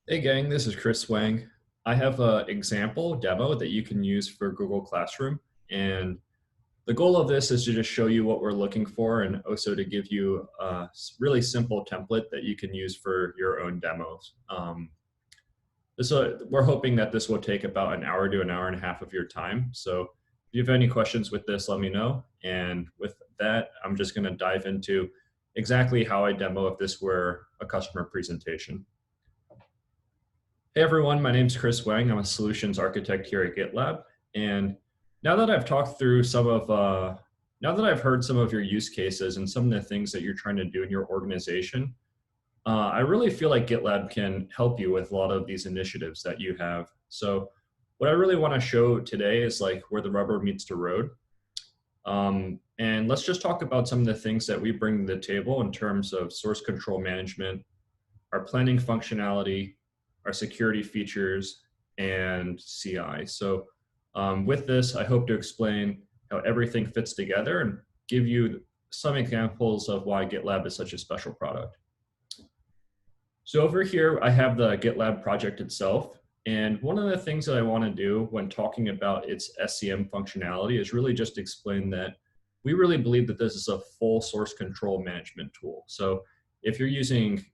Hey gang, this is Chris Wang. I have an example demo that you can use for Google Classroom. And the goal of this is to just show you what we're looking for and also to give you a really simple template that you can use for your own demos. We're hoping that this will take about an hour to an hour and a half of your time. So if you have any questions with this, let me know. And with that, I'm just going to dive into exactly how I demo if this were a customer presentation. Hey everyone, my name is Chris Wang. I'm a solutions architect here at GitLab. And now that I've talked through now that I've heard some of your use cases and some of the things that you're trying to do in your organization, I really feel like GitLab can help you with a lot of these initiatives that you have. So what I really want to show today is like where the rubber meets the road. And let's just talk about some of the things that we bring to the table in terms of source control management, our planning functionality, our security features, and CI. So with this, I hope to explain how everything fits together and give you some examples of why GitLab is such a special product. So over here, I have the GitLab project itself. And one of the things that I want to do when talking about its SCM functionality is really just explain that we really believe that this is a full source control management tool. So if you're using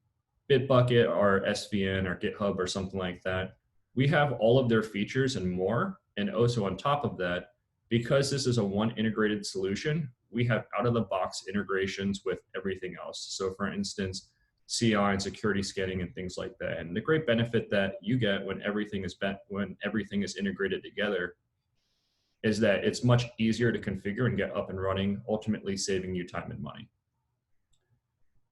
Bitbucket or SVN or GitHub or something like that, we have all of their features and more. And also on top of that, because this is a one integrated solution, we have out-of-the-box integrations with everything else. So for instance, CI and security scanning and things like that. And the great benefit that you get when everything is integrated together is that it's much easier to configure and get up and running, ultimately saving you time and money.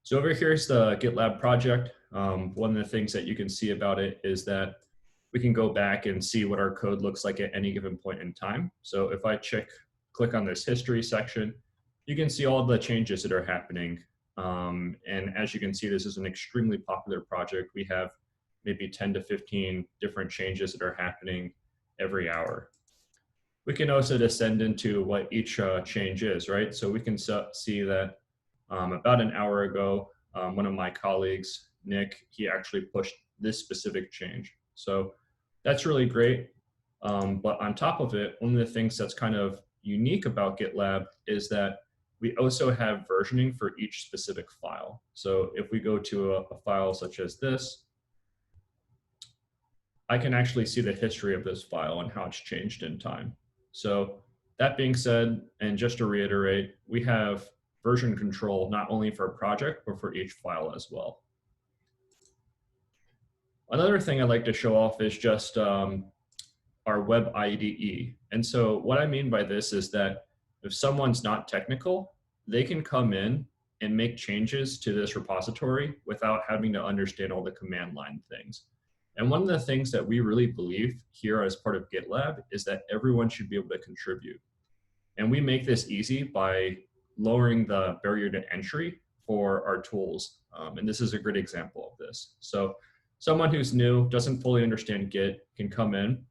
So over here's the GitLab project. One of the things that you can see about it is that we can go back and see what our code looks like at any given point in time. So if I click on this history section, you can see all the changes that are happening. And as you can see, this is an extremely popular project. We have maybe 10 to 15 different changes that are happening every hour. We can also descend into what each change is, right? So we can see that about an hour ago, one of my colleagues, Nick, he actually pushed this specific change. So that's really great. But on top of it, one of the things that's kind of unique about GitLab is that we also have versioning for each specific file. So if we go to a file such as this, I can actually see the history of this file and how it's changed in time. So that being said, and just to reiterate, we have version control not only for a project, but for each file as well. Another thing I'd like to show off is just our web IDE. And so what I mean by this is that if someone's not technical, they can come in and make changes to this repository without having to understand all the command line things. And one of the things that we really believe here as part of GitLab is that everyone should be able to contribute. And we make this easy by lowering the barrier to entry for our tools. And this is a great example of this. So someone who's new, doesn't fully understand Git, can come in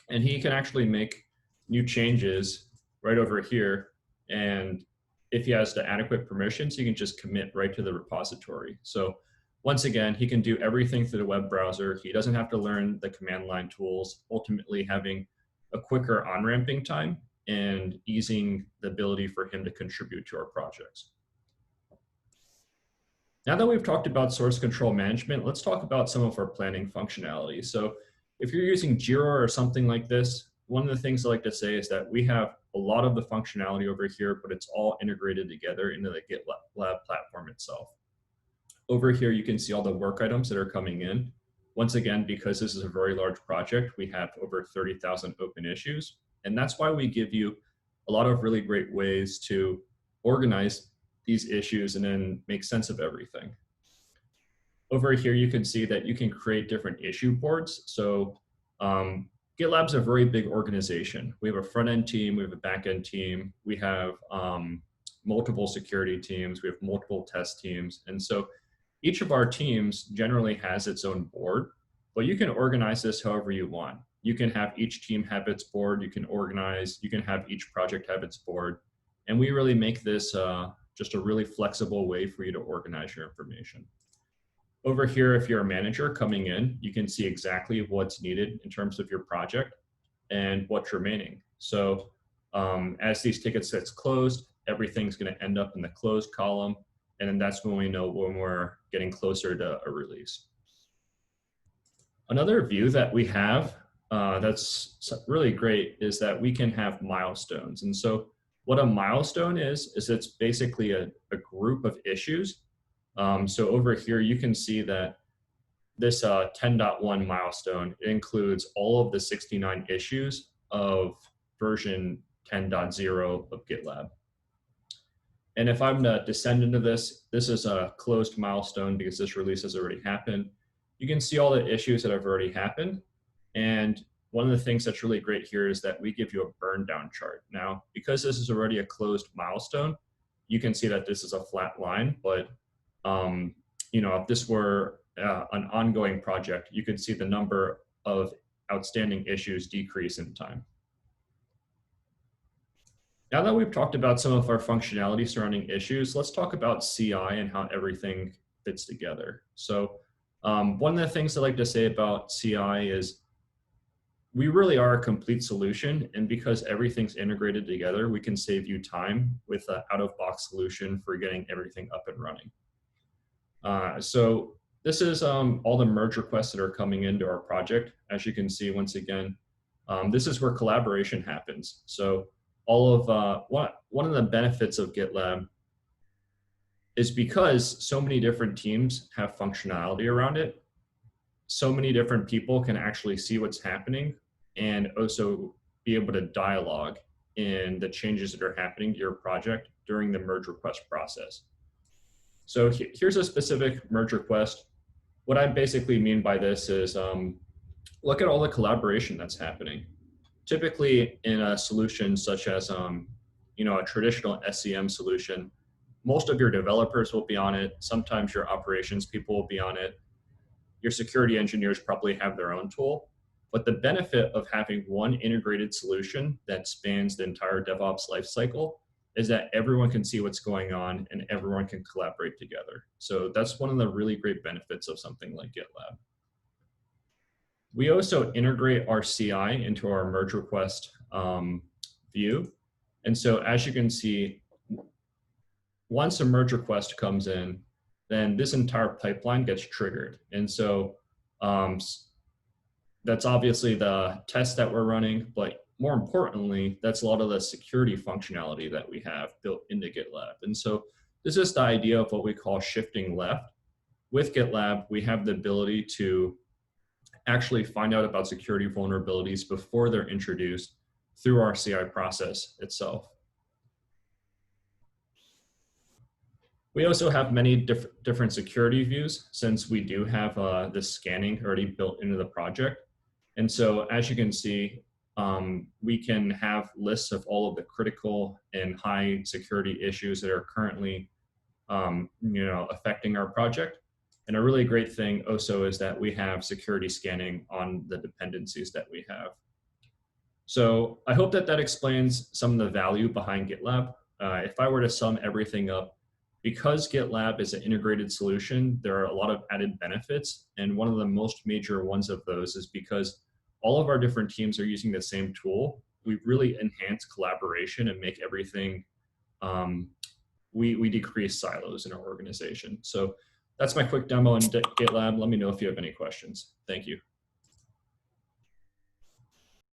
and he can actually make new changes right over here. And if he has the adequate permissions, he can just commit right to the repository. So once again, he can do everything through the web browser. He doesn't have to learn the command line tools, ultimately having a quicker on-ramping time and easing the ability for him to contribute to our projects. Now that we've talked about source control management, let's talk about some of our planning functionality. So if you're using JIRA or something like this, one of the things I like to say is that we have a lot of the functionality over here, but it's all integrated together into the GitLab platform itself. Over here, you can see all the work items that are coming in. Once again, because this is a very large project, we have over 30,000 open issues. And that's why we give you a lot of really great ways to organize these issues and then make sense of everything. Over here, you can see that you can create different issue boards. So GitLab's a very big organization. We have a front-end team, we have a back-end team, we have multiple security teams, we have multiple test teams. And so each of our teams generally has its own board, but you can organize this however you want. You can have each team have its board, you can have each project have its board. And we really make this just a really flexible way for you to organize your information. Over here, if you're a manager coming in, you can see exactly what's needed in terms of your project and what's remaining. So as these tickets gets closed, everything's going to end up in the closed column. And then that's when we know when we're getting closer to a release. Another view that we have that's really great is that we can have milestones. And so what a milestone is it's basically a group of issues. So over here, you can see that this 10.1 milestone includes all of the 69 issues of version 10.0 of GitLab. And if I'm to descend into this, this is a closed milestone because this release has already happened. You can see all the issues that have already happened. And one of the things that's really great here is that we give you a burn down chart. Now, because this is already a closed milestone, you can see that this is a flat line, but if this were an ongoing project, you could see the number of outstanding issues decrease in time. Now that we've talked about some of our functionality surrounding issues, let's talk about CI and how everything fits together. So one of the things I like to say about CI is we really are a complete solution, and because everything's integrated together, we can save you time with an out-of-box solution for getting everything up and running. So this is all the merge requests that are coming into our project. As you can see, once again, this is where collaboration happens. So all of one of the benefits of GitLab is because so many different teams have functionality around it, so many different people can actually see what's happening and also be able to dialogue in the changes that are happening to your project during the merge request process. So here's a specific merge request. What I basically mean by this is look at all the collaboration that's happening. Typically in a solution such as a traditional SCM solution, most of your developers will be on it. Sometimes your operations people will be on it. Your security engineers probably have their own tool. But the benefit of having one integrated solution that spans the entire DevOps lifecycle is that everyone can see what's going on and everyone can collaborate together. So that's one of the really great benefits of something like GitLab. We also integrate our CI into our merge request view. And so as you can see, once a merge request comes in, then this entire pipeline gets triggered. And so that's obviously the test that we're running, but more importantly, that's a lot of the security functionality that we have built into GitLab. And so this is the idea of what we call shifting left. With GitLab, we have the ability to actually find out about security vulnerabilities before they're introduced through our CI process itself. We also have many different security views since we do have this scanning already built into the project. And so as you can see, we can have lists of all of the critical and high security issues that are currently affecting our project. And a really great thing also is that we have security scanning on the dependencies that we have. So I hope that explains some of the value behind GitLab. If I were to sum everything up, because GitLab is an integrated solution, there are a lot of added benefits. And one of the most major ones of those is because all of our different teams are using the same tool, we really enhance collaboration and make everything, we decrease silos in our organization. So that's my quick demo on GitLab. Let me know if you have any questions. Thank you.